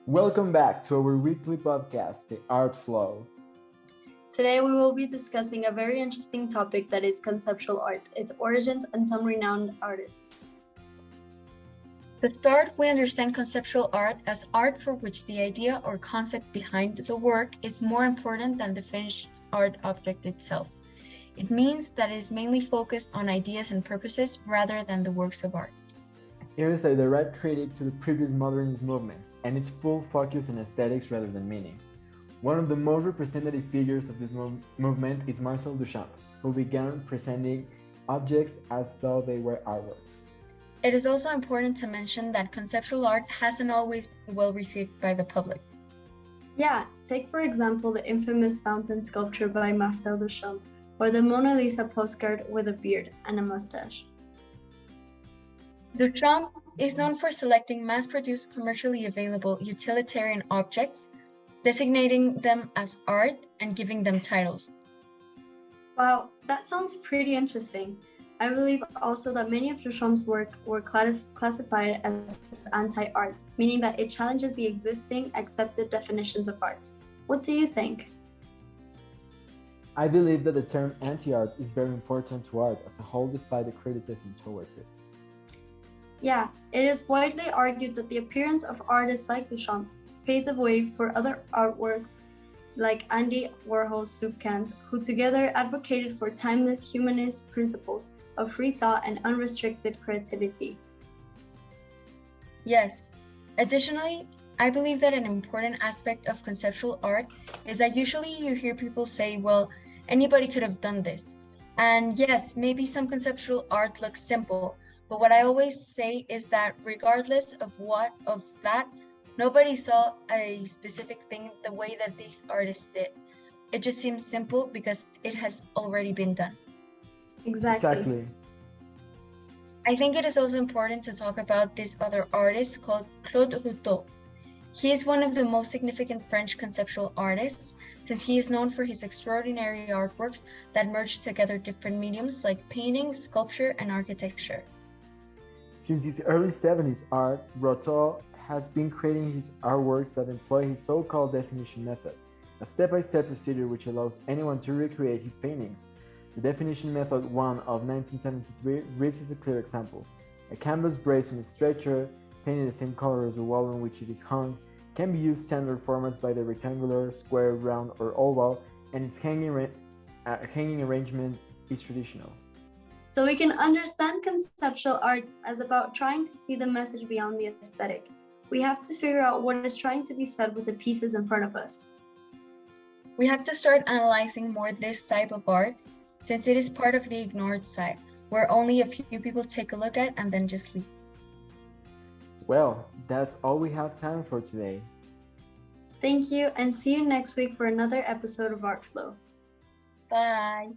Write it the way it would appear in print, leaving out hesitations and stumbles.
Welcome back to our weekly podcast, The Art Flow. Today we will be discussing a very interesting topic that is conceptual art, its origins, and some renowned artists. To start, we understand conceptual art as art for which the idea or concept behind the work is more important than the finished art object itself. It means that it is mainly focused on ideas and purposes rather than the works of art. It is a direct critique to the previous modernist movements, and its full focus on aesthetics rather than meaning. One of the most representative figures of this movement is Marcel Duchamp, who began presenting objects as though they were artworks. It is also important to mention that conceptual art hasn't always been well received by the public. Yeah, take for example the infamous fountain sculpture by Marcel Duchamp, or the Mona Lisa postcard with a beard and a mustache. Duchamp is known for selecting mass-produced, commercially available utilitarian objects, designating them as art, and giving them titles. Wow, that sounds pretty interesting. I believe also that many of Duchamp's work were classified as anti-art, meaning that it challenges the existing, accepted definitions of art. What do you think? I believe that the term anti-art is very important to art as a whole despite the criticism towards it. Yeah, it is widely argued that the appearance of artists like Duchamp paved the way for other artworks like Andy Warhol's soup cans, who together advocated for timeless humanist principles of free thought and unrestricted creativity. Yes. Additionally, I believe that an important aspect of conceptual art is that usually you hear people say, well, anybody could have done this. And yes, maybe some conceptual art looks simple, but what I always say is that regardless of that, nobody saw a specific thing the way that these artists did. It just seems simple because it has already been done. Exactly. I think it is also important to talk about this other artist called Claude Routot. He is one of the most significant French conceptual artists, since he is known for his extraordinary artworks that merge together different mediums like painting, sculpture, and architecture. Since his early 70s art, Routot has been creating his artworks that employ his so-called definition method, a step-by-step procedure which allows anyone to recreate his paintings. The definition method 1 of 1973 reads as a clear example. A canvas braced on a stretcher, painted the same color as the wall on which it is hung, can be used standard formats by the rectangular, square, round, or oval, and its hanging arrangement is traditional. So we can understand conceptual art as about trying to see the message beyond the aesthetic. We have to figure out what is trying to be said with the pieces in front of us. We have to start analyzing more this type of art, since it is part of the ignored side, where only a few people take a look at and then just leave. Well, that's all we have time for today. Thank you, and see you next week for another episode of Art Flow. Bye!